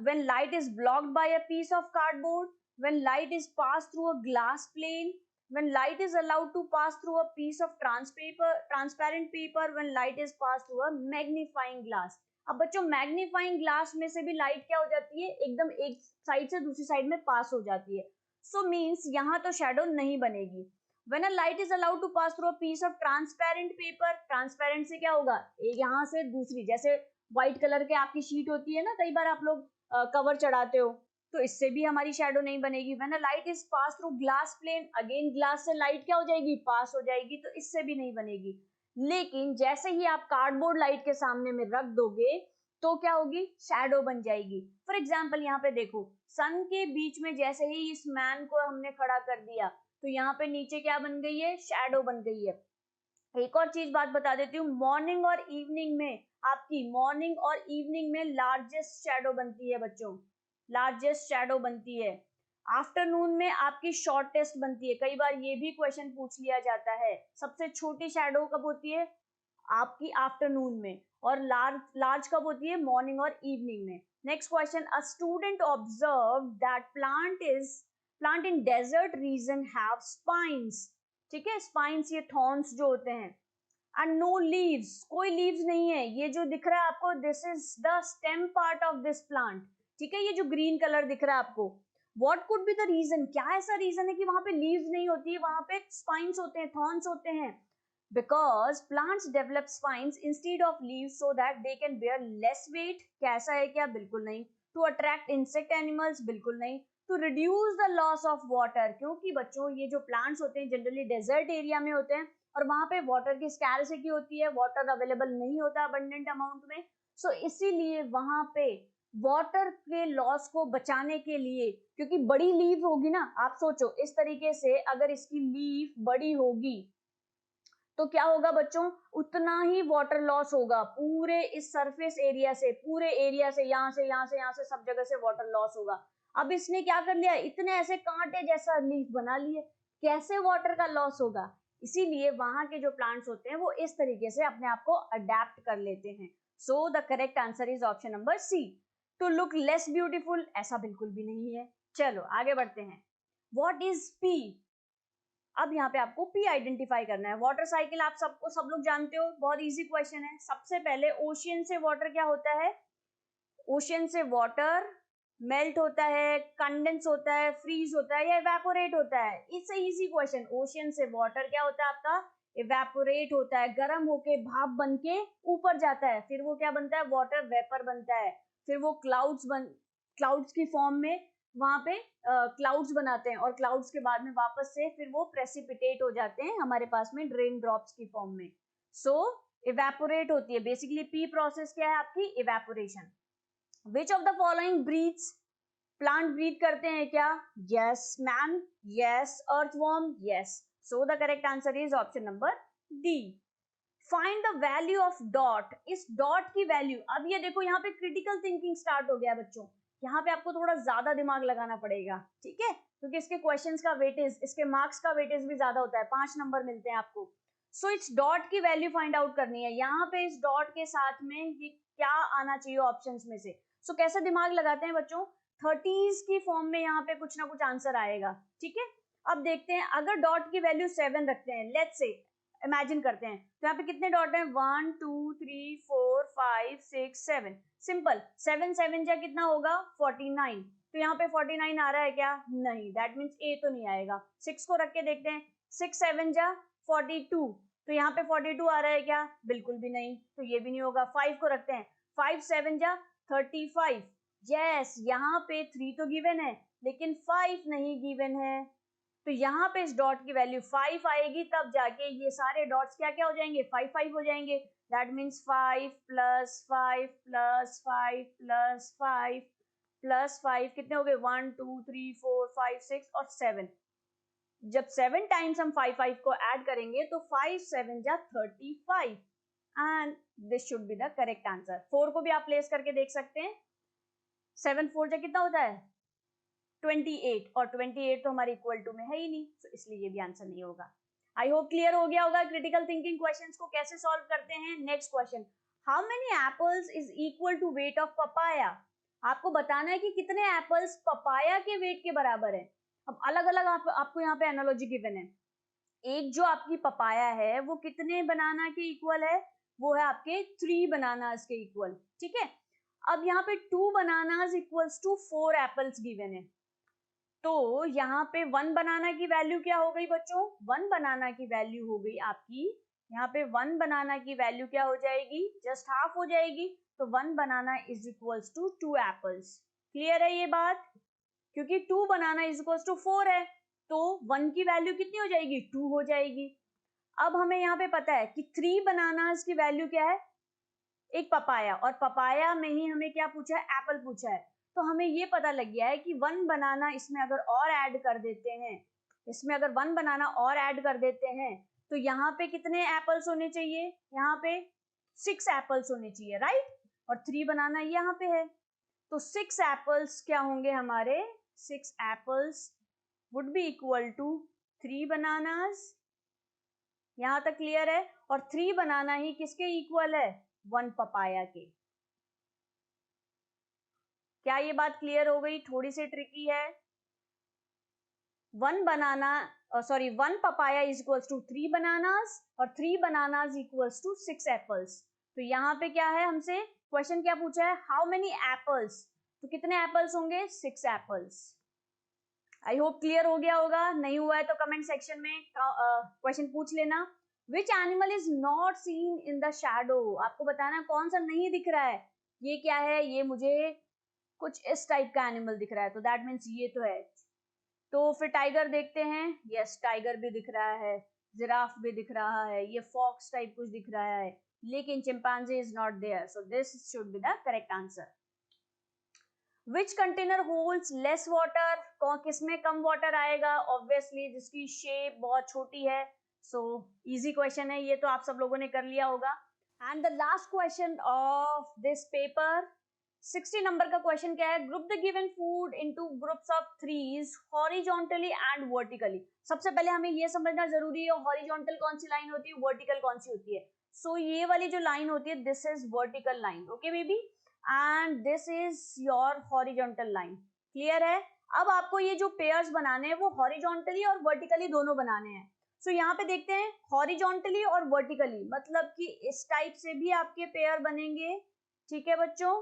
When light is blocked by a piece of cardboard, when light is passed through a glass plane, when light is allowed to pass through a piece of transparent paper, when light is passed through a magnifying glass. अब बच्चों मैग्नीफाइंग ग्लास में से भी लाइट क्या हो जाती है, एकदम एक साइड से दूसरी साइड में पास हो जाती है. सो मीन्स यहाँ तो शेडो नहीं बनेगी. When a light is allowed to pass through a piece of transparent paper, transparent से क्या होगा, एक यहाँ से दूसरी, जैसे व्हाइट कलर के आपकी शीट होती है ना, कई बार आप लोग कवर चढ़ाते हो, तो इससे भी हमारी शेडो नहीं बनेगी. When a light is pass through glass plane, again glass से लाइट क्या हो जाएगी, पास हो जाएगी, तो इससे भी नहीं बनेगी. लेकिन जैसे ही आप कार्डबोर्ड लाइट के सामने में रख दोगे तो क्या होगी, शेडो बन जाएगी. फॉर एग्जाम्पल यहाँ पे देखो, सन के बीच में जैसे ही इस मैन को हमने खड़ा कर दिया तो यहाँ पे नीचे क्या बन गई है, शेडो बन गई है. एक और चीज बात बता देती हूँ, मॉर्निंग और इवनिंग में आपकी, मॉर्निंग और इवनिंग में लार्जेस्ट शेडो बनती है बच्चों, लार्जेस्ट शेडो बनती है. आफ्टरनून में आपकी शॉर्टेस्ट बनती है. कई बार ये भी क्वेश्चन पूछ लिया जाता है, सबसे छोटी शेडो कब होती है, आपकी आफ्टरनून में, और लार्ज कब होती है, मॉर्निंग और इवनिंग में. Next question, a student observe that plant in desert region have spines. ठीक है, स्पाइन्स ये थॉर्न्स जो होते हैं. एंड नो लीव्स, कोई लीव्स नहीं है. ये जो दिख रहा है आपको, this is the stem part of this plant. ठीक है, ये जो ग्रीन कलर दिख रहा है आपको, what could be the reason, क्या ऐसा रीजन है कि वहां पे लीव्स नहीं होती है, वहां पे स्पाइन्स होते हैं, थॉर्न्स होते हैं? Because plants develop spines instead of leaves so that they can bear less weight. कैसा है क्या, बिल्कुल नहीं. टू अट्रैक्ट इंसेक्ट एनिमल्स, बिल्कुल नहीं. To reduce the loss of water, क्योंकि बच्चों ये जो प्लांट्स होते हैं जनरली डेजर्ट एरिया में होते हैं और वहां पे वाटर की स्कैरसिटी होती है, वाटर अवेलेबल नहीं होता अबंडेंट अमाउंट में. सो इसीलिए वहां पे वाटर के लॉस को बचाने के लिए, क्योंकि बड़ी लीव होगी ना, आप सोचो इस तरीके से अगर इसकी लीफ बड़ी होगी तो क्या होगा बच्चों, उतना ही वाटर लॉस होगा पूरे इस सरफेस एरिया से, पूरे एरिया से, यहाँ से यहाँ से यहाँ से सब जगह से वाटर लॉस होगा. अब इसने क्या कर लिया, इतने ऐसे कांटे जैसा लीफ बना लिए, कैसे वाटर का लॉस होगा? इसीलिए वहां के जो प्लांट्स होते हैं वो इस तरीके से अपने आप को अडेप्ट कर लेते हैं. So the correct answer is option number C. To look less beautiful, ऐसा बिल्कुल भी नहीं है. चलो आगे बढ़ते हैं. What is P? अब यहाँ पे आपको पी आइडेंटिफाई करना है. वाटर साइकिल आप सब लोग जानते हो, बहुत इजी क्वेश्चन है. सबसे पहले ओशियन से वाटर क्या होता है, ओशियन से वाटर मेल्ट होता है, कंडेंस होता है, फ्रीज होता है या इवेपोरेट होता है. It's easy question. ओशियन से वाटर क्या होता है आपका, इवेपोरेट होता है, गर्म होके भाप बन के ऊपर जाता है, फिर वो क्या बनता है, वाटर वेपर बनता है, फिर वो क्लाउड्स की फॉर्म में वहां पे क्लाउड्स बनाते हैं और क्लाउड्स के बाद में वापस से फिर वो प्रेसिपिटेट हो जाते हैं हमारे पास में रेन ड्रॉप्स की फॉर्म में. सो इवेपोरेट होती है. बेसिकली पी प्रोसेस क्या है आपकी, evaporation. Which of the following breathes, plant breathe करते हैं क्या, yes man, yes earthworm, yes. So the correct answer is option number D. Find the value of dot, इस डॉट की वैल्यू. अब ये देखो यहाँ पे क्रिटिकल थिंकिंग स्टार्ट हो गया बच्चों, यहाँ पे आपको थोड़ा ज्यादा दिमाग लगाना पड़ेगा. ठीक है, क्योंकि इसके क्वेश्चंस का वेटेज, इसके मार्क्स का वेटेज भी ज्यादा होता है, 5 नंबर मिलते हैं आपको. सो इस डॉट की वैल्यू फाइंड आउट करनी है. यहाँ पे इस डॉट के साथ में ये क्या आना चाहिए ऑप्शंस में से. सो कैसे दिमाग लगाते हैं बच्चों, 30s की फॉर्म में यहाँ पे कुछ ना कुछ आंसर आएगा. ठीक है, अब देखते हैं, अगर डॉट की वैल्यू 7 रखते हैं, लेट्स से इमेजिन करते हैं, तो यहाँ पे कितने डॉट हैं, 1 2 3 4 5 6 7. सिंपल, 7 7 जा कितना होगा, 49. तो यहाँ पे 49 आ रहा है क्या, नहीं, दैट मीन्स ए तो नहीं आएगा. 6 को रख के देखते हैं, 6 7 जा 42. तो यहाँ पे 42 आ रहा है क्या, बिल्कुल भी नहीं, तो ये भी नहीं होगा. 5 को रखते हैं, 5 7 जा 35. यस, यहाँ पे 3 तो गिवन है लेकिन 5 नहीं गिवन है, तो यहाँ पे इस डॉट की वैल्यू 5 आएगी, तब जाके ये सारे डॉट्स क्या क्या हो जाएंगे, 5 5 हो जाएंगे. That means 5 plus 5 plus 5 plus 5 plus 5 कितने हो गए, 1 2 3 4 5 6 और 7. जब 7 टाइम्स हम 5 5 को ऐड करेंगे तो 5 7 जा 35. And this should be the correct answer. 4 को भी आप प्लेस करके देख सकते हैं। 7 4 जा कितना होता है 28, और 28 तो हमारे इक्वल टू में है ही नहीं, तो इसलिए ये भी आंसर नहीं होगा। आई होप क्लियर हो गया होगा क्रिटिकल थिंकिंग क्वेश्चंस को कैसे सॉल्व करते हैं। Next question, how many apples is equal to weight of papaya. आपको बताना है कि कितने एप्पल्स पपाया के वेट के बराबर है। अब अलग अलग आपको यहाँ पे एनालॉजी गिवन है। एक जो आपकी पपाया है वो कितने बनाना के इक्वल है, वो है आपके 3 बनानास के इक्वल, ठीक है। अब यहाँ पे 2 bananas equals to 4 apples given है, तो यहाँ पे 1 बनाना की वैल्यू क्या हो गई बच्चों, 1 बनाना की वैल्यू हो गई आपकी, यहाँ पे 1 बनाना की वैल्यू क्या हो जाएगी, जस्ट हाफ हो जाएगी, तो 1 banana is equals to 2 apples. Clear है ये बात, क्योंकि 2 बनाना इज इक्वल्स टू 4 है, तो 1 की वैल्यू कितनी हो जाएगी, 2 हो जाएगी। अब हमें यहाँ पे पता है कि 3 बनानास की वैल्यू क्या है, एक पपाया, और पपाया में ही हमें क्या पूछा है, एप्पल पूछा है, तो हमें ये पता लग गया है कि 1 बनाना इसमें अगर और ऐड कर देते हैं, इसमें अगर 1 बनाना और ऐड कर देते हैं, तो यहाँ पे कितने एप्पल्स होने चाहिए, यहाँ पे 6 एप्पल्स होने चाहिए, राइट, और 3 बनाना यहाँ पे है, तो 6 एप्पल्स क्या होंगे हमारे, 6 apples would be equal to 3 bananas. यहां तक क्लियर है, और 3 बनाना ही किसके इक्वल है, 1 पपाया के। क्या ये बात क्लियर हो गई, थोड़ी सी ट्रिकी है। 1 banana sorry 1 papaya is equals to 3 bananas, और 3 बनानास इक्वल्स टू 6 एप्पल्स। तो यहाँ पे क्या है, हमसे क्वेश्चन क्या पूछा है, हाउ मेनी एप्पल्स, तो कितने एप्पल्स होंगे, 6 एप्पल्स। आई होप क्लियर हो गया होगा, नहीं हुआ है तो कमेंट सेक्शन में क्वेश्चन पूछ लेना। Which animal is not seen in the shadow, आपको बताना कौन सा नहीं दिख रहा है, ये क्या है, ये मुझे कुछ इस टाइप का एनिमल दिख रहा है, तो दैट मीन्स ये तो है। तो फिर टाइगर देखते हैं, यस टाइगर भी दिख रहा है, जिराफ भी दिख रहा है, ये फॉक्स टाइप कुछ दिख रहा है, लेकिन chimpanzee is not there, so this should be the correct answer. Which container holds less water, किसमें कम वाटर आएगा, ऑब्वियसली जिसकी शेप बहुत छोटी है, सो इजी क्वेश्चन है ये, तो आप सब लोगों ने कर लिया होगा। And the last question of this paper, 60 number का क्वेश्चन क्या है, group the given food into groups of 3 horizontally and vertically. सबसे पहले हमें ये समझना जरूरी है हॉरिजॉन्टल कौन सी लाइन होती है, वर्टिकल कौन सी होती है। सो ये वाली जो लाइन होती है, this is vertical line, okay baby, and this is your horizontal line. Clear है, अब आपको ये जो पेयर्स बनाने हैं वो हॉरिजॉन्टली और वर्टिकली दोनों बनाने हैं। सो यहाँ पे देखते हैं हॉरिजॉन्टली और वर्टिकली, मतलब कि इस टाइप से भी आपके पेयर बनेंगे, ठीक है बच्चों,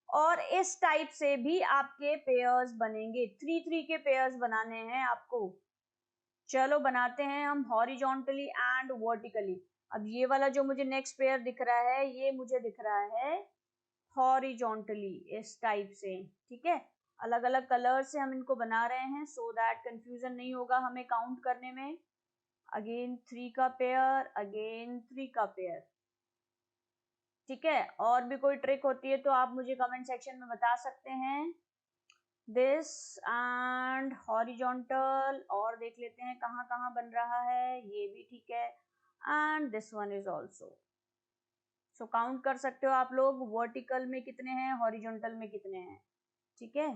और इस टाइप से भी आपके पेयर्स बनेंगे, 3 के पेयर्स बनाने हैं आपको। चलो बनाते हैं हम हॉरिजॉन्टली एंड वर्टिकली। अब ये वाला जो मुझे नेक्स्ट पेयर दिख रहा है, ये मुझे दिख रहा है हॉरिजॉन्टली इस टाइप से, ठीक है, अलग अलग कलर से हम इनको बना रहे हैं, सो दैट कंफ्यूजन नहीं होगा हमें काउंट करने में। अगेन 3 का पेयर, अगेन 3 का पेयर, ठीक है। और भी कोई ट्रिक होती है तो आप मुझे कमेंट सेक्शन में बता सकते हैं। दिस एंड हॉरिजॉन्टल, और देख लेते हैं कहाँ कहाँ बन रहा है, ये भी ठीक है, and this one is also. So count कर सकते हो आप लोग, वर्टिकल में कितने हैं, हॉरिजॉन्टल में कितने हैं, ठीक है।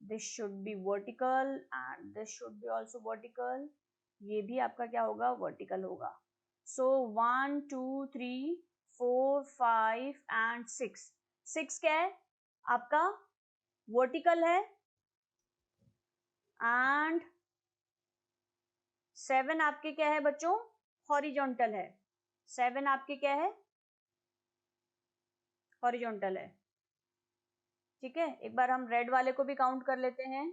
This should B vertical and this should B also vertical, ये भी आपका क्या होगा, वर्टिकल होगा। सो 1 2 3 4 5 एंड 6, 6 क्या है आपका, वर्टिकल है, एंड 7 आपके क्या है बच्चों, हॉरिजॉन्टल है, 7 आपके क्या है, हॉरिजॉन्टल है, ठीक है। एक बार हम रेड वाले को भी काउंट कर लेते हैं,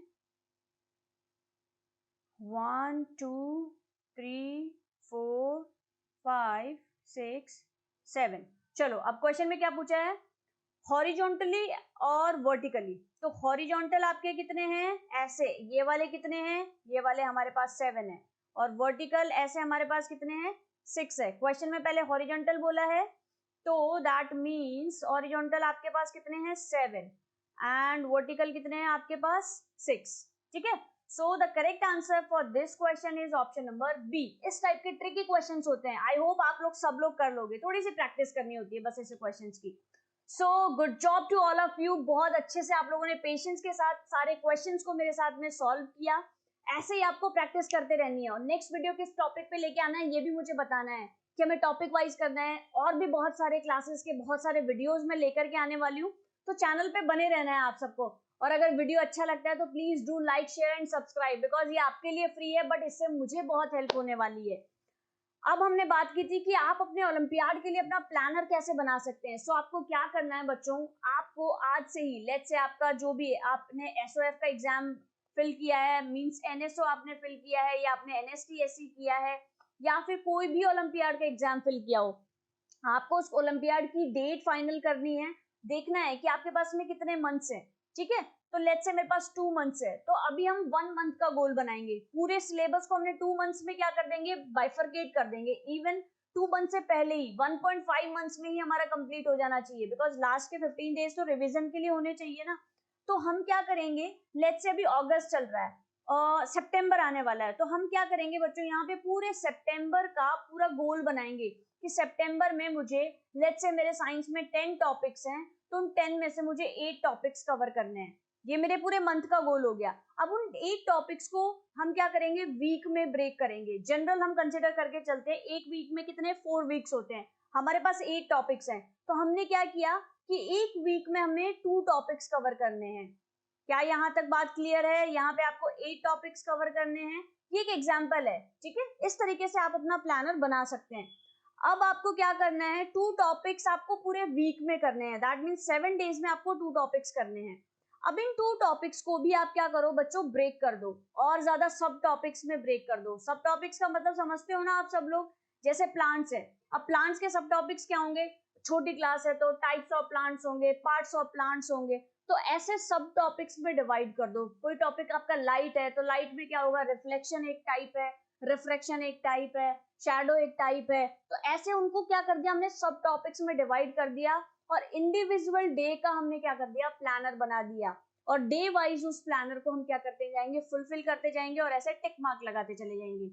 1 2 3 4 5 6 7। चलो अब क्वेश्चन में क्या पूछा है, हॉरिजॉन्टली और वर्टिकली, तो हॉरिजॉन्टल आपके कितने हैं, ऐसे ये वाले कितने हैं, ये वाले हमारे पास 7 है, और वर्टिकल ऐसे हमारे पास कितने हैं, 6 है। क्वेश्चन में पहले हॉरिजॉन्टल बोला है, तो दैट मीन्स हॉरिजॉन्टल आपके पास कितने हैं, 7, एंड वर्टिकल कितने हैं आपके पास, 6, ठीक है। So the correct answer for this question is option number B. इस टाइप के ट्रिकी क्वेश्चंस होते हैं, आई होप आप लोग सब लोग कर लोगे, थोड़ी सी प्रैक्टिस करनी होती है बस ऐसे क्वेश्चंस की। So good job to all of you, बहुत अच्छे से आप लोगों ने पेशेंस के साथ सारे क्वेश्चंस को मेरे साथ में सॉल्व किया। ऐसे ही आपको प्रैक्टिस करते रहनी है और नेक्स्ट वीडियो किस टॉपिक पे लेके आना है ये भी मुझे बताना है कि हमें टॉपिक वाइज करना है। और भी बहुत सारे क्लासेस के बहुत सारे वीडियोस में लेकर के आने वाली हूँ, तो चैनल पे बने रहना है आप सबको। और अगर वीडियो अच्छा लगता है तो please do like share and subscribe, because ये आपके लिए फ्री है बट इससे मुझे बहुत हेल्प होने वाली है। अब हमने बात की थी कि आप अपने ओलंपियाड के लिए अपना प्लानर कैसे बना सकते हैं। सो आपको क्या करना है बच्चों, आपको आज से ही लेट्स से आपका जो भी आपने एसओएफ का एग्जाम फिल किया है, मींस एनएसओ आपने फिल किया है, या आपने एनएसटीएससी किया है, या फिर कोई भी ओलंपियाड का एग्जाम फिल किया हो, आपको उस ओलंपियाड की डेट फाइनल करनी है। देखना है कि आपके पास में कितने मंथ्स हैं, ठीक है। तो लेट्स से मेरे पास 2 मंथ्स है, तो अभी हम 1 मंथ का गोल बनाएंगे। पूरे सिलेबस को हमने 2 मंथ्स में क्या कर देंगे, बाइफरकेट कर देंगे। इवन 2 मंथ से पहले ही 1.5 मंथ्स में ही हमारा कंप्लीट हो जाना चाहिए, बिकॉज लास्ट के 15 डेज तो रिविजन के लिए होने चाहिए ना। तो हम क्या करेंगे, लेट्स से अभी अगस्त चल रहा है और सितंबर आने वाला है, तो हम क्या करेंगे बच्चों, यहाँ पे पूरे सितंबर का पूरा गोल बनाएंगे कि सितंबर में मुझे, लेट्स से मेरे साइंस में 10 टॉपिक्स हैं, तो उन 10 में से मुझे 8 टॉपिक्स कवर करने हैं। ये मेरे पूरे मंथ का गोल हो गया। अब उन 8 टॉपिक्स को हम क्या करेंगे, वीक में ब्रेक करेंगे। जनरल हम कंसिडर करके चलते हैं, एक वीक में कितने 4 वीक्स होते हैं, हमारे पास 8 टॉपिक्स हैं, तो हमने क्या किया कि एक वीक में हमें 2 टॉपिक्स कवर करने हैं। क्या यहाँ तक बात क्लियर है, यहाँ पे आपको 8 टॉपिक्स कवर करने हैं, ये एक एग्जाम्पल है, ठीक है। इस तरीके से आप अपना प्लानर बना सकते हैं। अब आपको क्या करना है, 2 टॉपिक्स आपको पूरे वीक में करने हैं, दैट मीन्स 7 डेज में आपको 2 टॉपिक्स करने हैं। अब इन 2 टॉपिक्स को भी आप क्या करो बच्चों, ब्रेक कर दो और ज्यादा सब टॉपिक्स में ब्रेक कर दो। सब टॉपिक्स का मतलब समझते हो ना आप सब लोग, जैसे प्लांट्स है, अब प्लांट्स के सब टॉपिक्स क्या होंगे, छोटी क्लास है तो टाइप्स ऑफ प्लांट्स होंगे, पार्ट्स ऑफ प्लांट्स होंगे, तो ऐसे सब टॉपिक्स में डिवाइड कर दो। कोई टॉपिक आपका लाइट है तो लाइट में क्या होगा, रिफ्लेक्शन एक टाइप है, रिफ्रैक्शन एक टाइप है, शैडो एक टाइप है, तो ऐसे उनको क्या कर दिया हमने, सब टॉपिक्स में डिवाइड कर दिया और इंडिविजुअल डे का हमने क्या कर दिया, प्लानर बना दिया। और डे वाइज उस प्लानर को हम क्या करते जाएंगे, फुलफिल करते जाएंगे और ऐसे टिक मार्क लगाते चले जाएंगे।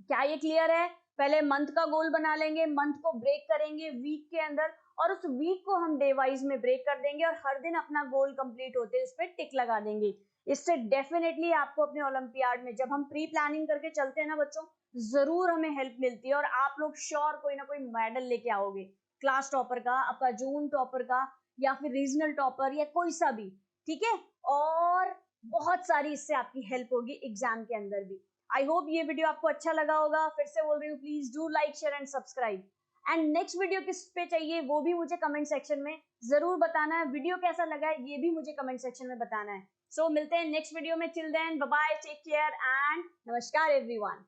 क्या ये क्लियर है? पहले मंथ का गोल बना लेंगे, मंथ को ब्रेक करेंगे वीक के अंदर, और उस वीक को हम डे वाइज में ब्रेक कर देंगे और हर दिन अपना गोल कंप्लीट होते उस पर टिक लगा देंगे। इससे डेफिनेटली आपको अपने ओलंपियाड में, जब हम प्री प्लानिंग करके चलते हैं ना बच्चों, जरूर हमें हेल्प मिलती है और आप लोग श्योर कोई ना कोई मेडल लेके आओगे, क्लास टॉपर का, आपका जोन टॉपर का, या फिर रीजनल टॉपर, या कोई सा भी, ठीक है। और बहुत सारी इससे आपकी हेल्प होगी एग्जाम के अंदर भी। आई होप ये वीडियो आपको अच्छा लगा होगा। फिर से बोल रही हूँ, please do like share and subscribe. And next video किस पे चाहिए वो भी मुझे कमेंट सेक्शन में जरूर बताना है। वीडियो कैसा लगा है ये भी मुझे कमेंट सेक्शन में बताना है। सो मिलते हैं नेक्स्ट वीडियो में, till then bye bye, take care and नमस्कार एवरीवन।